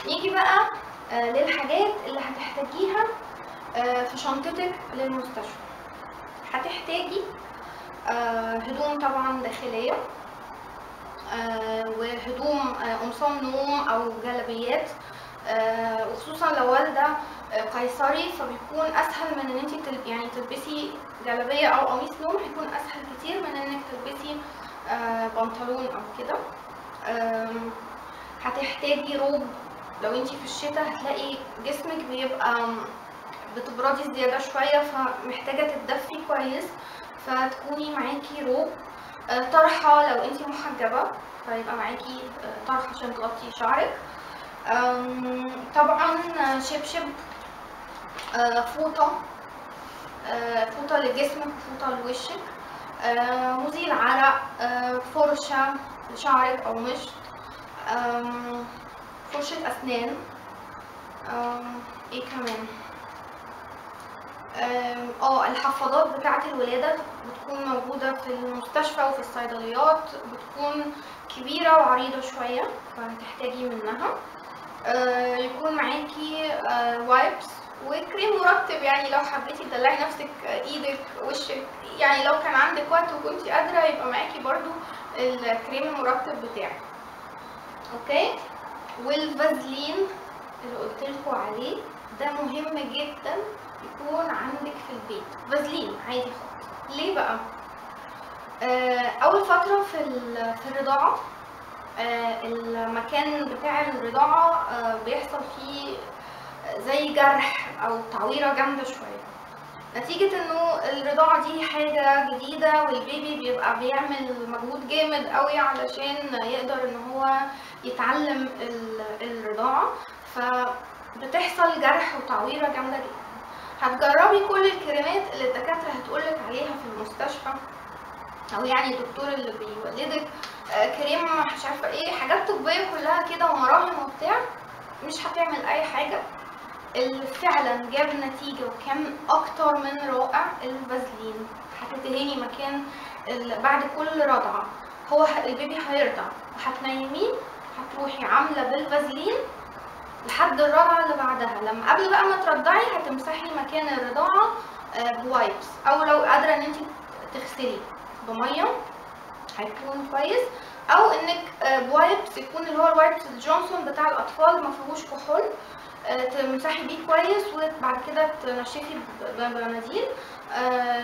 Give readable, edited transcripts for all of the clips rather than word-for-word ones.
نيجي بقى للحاجات اللي هتحتاجيها في شنطتك للمستشفى. هتحتاجي هدوم طبعا داخلية، وهدوم قمصان نوم او جلابيات، وخصوصا لو والده قيصري فبيكون اسهل من ان انت يعني تلبسي جلابيه او قميص نوم، هيكون اسهل كتير من انك تلبسي بنطلون او كده. هتحتاجي روب، لو انت في الشتاء هتلاقي جسمك بيبقى بتبردي زياده شويه فمحتاجه تتدفي كويس، فتكوني معاكي روب. طرحه لو انت محجبه فيبقى معاكي طرحه عشان تغطي شعرك. طبعا شبشب، فوطه، فوطه لجسمك وفوطه لوشك، مزيل عرق، فرشه لشعرك او مشط، فرشه اسنان. ايه كمان؟ الحفاضات بتاعه الولاده بتكون موجوده في المستشفى وفي الصيدليات، بتكون كبيره وعريضه شويه فهتحتاجي منها. يكون معاكي وايبس وكريم مرطب، يعني لو حبيتي تدلعي نفسك ايدك وشك، يعني لو كان عندك وقت وكنتي قادره يبقى معاكي برضو الكريم المرطب بتاعك. اوكي. والفازلين اللي قلتلكوا عليه ده مهم جدا يكون عندك في البيت، فازلين عادي خالص. ليه بقى؟ اول فتره في الرضاعه المكان بتاع الرضاعه بيحصل فيه زي جرح او تعويره جامده شويه، نتيجه انه الرضاعه دي حاجه جديده والبيبي بيبقى بيعمل مجهود جامد قوي علشان يقدر ان هو يتعلم الرضاعه، فبتحصل جرح وتعويره جامده جدا. هتجربي كل الكريمات اللي الدكاتره هتقولك عليها في المستشفى، او يعني الدكتور اللي بيولدك كريم مش عارفه ايه، حاجات طبيه كلها كده ومراهم وبتاع، مش هتعمل اي حاجه. اللي فعلا جاب نتيجه وكان اكتر من رائع الفازلين. هتدهني مكان بعد كل رضعه، هو البيبي هيرضع وهتنيميه، هتروحي عامله بالفازلين لحد الرضعه اللي بعدها. لما قبل بقى ما ترضعي هتمسحي مكان الرضاعه بوايبس، او لو قادره ان انت تغسلي بميه هيكون كويس، او انك بوايبس يكون اللي هو الوايبس الجونسون بتاع الاطفال ما فيهوش كحول، تمسحي بيه كويس وبعد كده تنشفي بمناديل.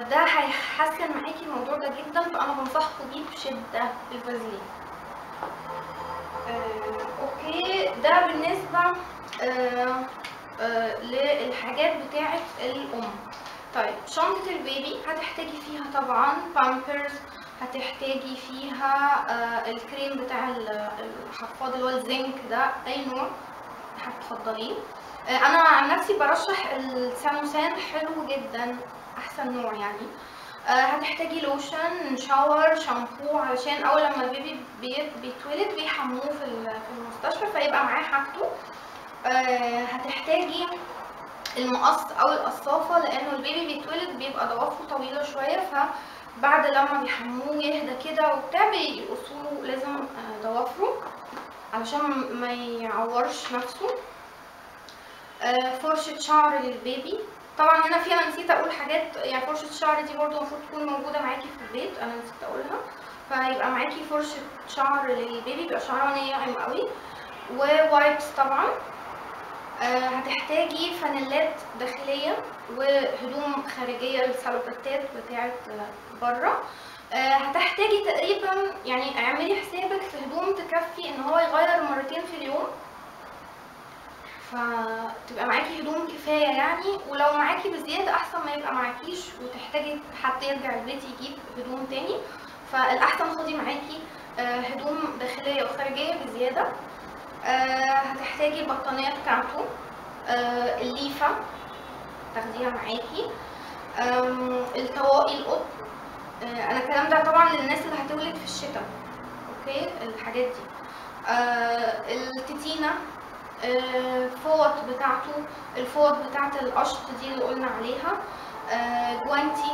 ده هيحسن معاكي الموضوع ده جدا، فانا بنصحكم بيه بشده الفازلين. اوكي، ده بالنسبه للحاجات بتاعه الام. طيب شنطه البيبي هتحتاجي فيها طبعا بامبرز، هتحتاجي فيها الكريم بتاع الحفاض اللي هو الزنك ده، اي نوع هتفضليه. انا عن نفسي برشح الساموسان، حلو جدا، احسن نوع يعني. هتحتاجي لوشن، شاور، شامبو، علشان اول لما البيبي بيتولد بيحموه في المستشفى فيبقى معاه حاجته. هتحتاجي المقص او القصافه، لانه البيبي بيتولد بيبقى ضوافره طويله شويه، فبعد لما بيحموه يهدى كده وبتاع بيقصوله لازم ضوافره علشان ما يعورش نفسه. فرشه شعر للبيبي، طبعا هنا في انا نسيت اقول حاجات، يعني فرشه الشعر دي برضو المفروض تكون موجوده معاكي في البيت، انا نسيت اقولها. فيبقى معاكي فرشه شعر للبيبي بيبقى شعره ناعم قوي، ووايبس طبعا. هتحتاجي فانيلات داخليه وهدوم خارجيه للسلوبرتات بتاعت بره. هتحتاجي تقريبا، يعني اعملي حسابك في هدوم تكفي ان هو يغير مرتين في اليوم، فتبقى معاكي هدوم كفايه يعني. ولو معاكي بزياده احسن ما يبقى معاكيش وتحتاجي حد يرجع البيت يجيب هدوم تاني، فالاحسن خدي معاكي هدوم داخليه وخارجيه بزياده. هتحتاجي البطانيه بتاعته، الليفه تاخديها معاكي، الطواقي القطن. انا الكلام ده طبعا للناس اللي هتولد في الشتاء، اوكي، الحاجات دي. التتينه، الفوط بتاعته، الفوط بتاعت القشط دي اللي قلنا عليها، جوانتي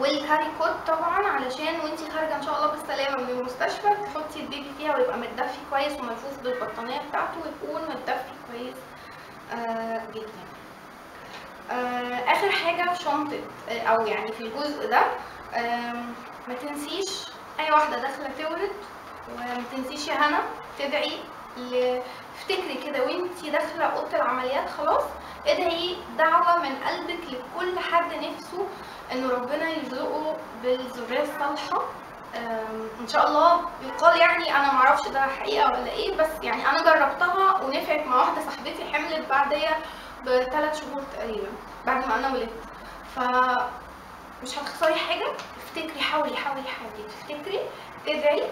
والكاري كوت طبعا علشان وانتي خارجه ان شاء الله بالسلامه من المستشفى تحطي البيبي فيها ويبقى متدفي كويس وملفوف بالبطانيه بتاعته ويكون متدفي كويس جدا. اخر حاجه في شنطه او يعني في الجزء ده، ما تنسيش اي واحده داخله تولد وما تنسيش يا هنا تدعي افتكري كده وانتي داخله اوضه العمليات خلاص، ادعي دعوه من قلبك لكل حد نفسه ان ربنا يرزقه بالذريه الصالحه. ان شاء الله يقال، يعني انا معرفش ده حقيقه ولا ايه، بس يعني انا جربتها ونفعت مع واحده صاحبتي حملت بعديا ب3 شهور تقريبا بعد ما انا ولدت. فمش هتخسري حاجه، افتكري، حاولي تفتكري، تدعي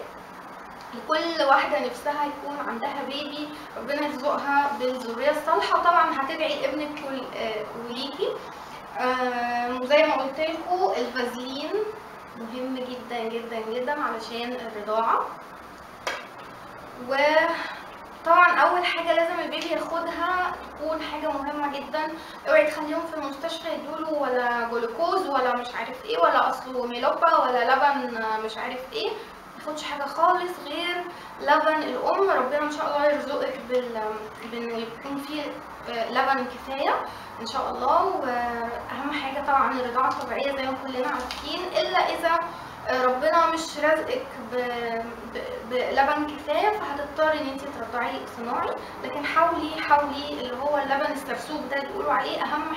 لكل واحده نفسها يكون عندها بيبي ربنا يرزقها بالذريه الصالحه. طبعا هتدعي لابنك وليكي. زي ما قلت لكم الفازلين مهم جدا جدا جدا علشان الرضاعه. وطبعا اول حاجه لازم البيبي ياخدها تكون حاجه مهمه جدا، اوعي تخليهم في المستشفى يدوله ولا جلوكوز ولا مش عارف ايه ولا اصله ميلوبا ولا لبن مش عارف ايه، مياخدش حاجه خالص غير لبن الام. ربنا ان شاء الله يرزقك بان يكون فيه لبن كفايه ان شاء الله. واهم حاجه طبعا الرضاعه الطبيعيه زي ما كلنا عارفين، الا اذا ربنا مش رزقك بلبن كفايه فهتضطري ان انت ترضعي صناعي، لكن حاولي اللي هو اللبن السرسوب ده اللي بيقولوا عليه اهم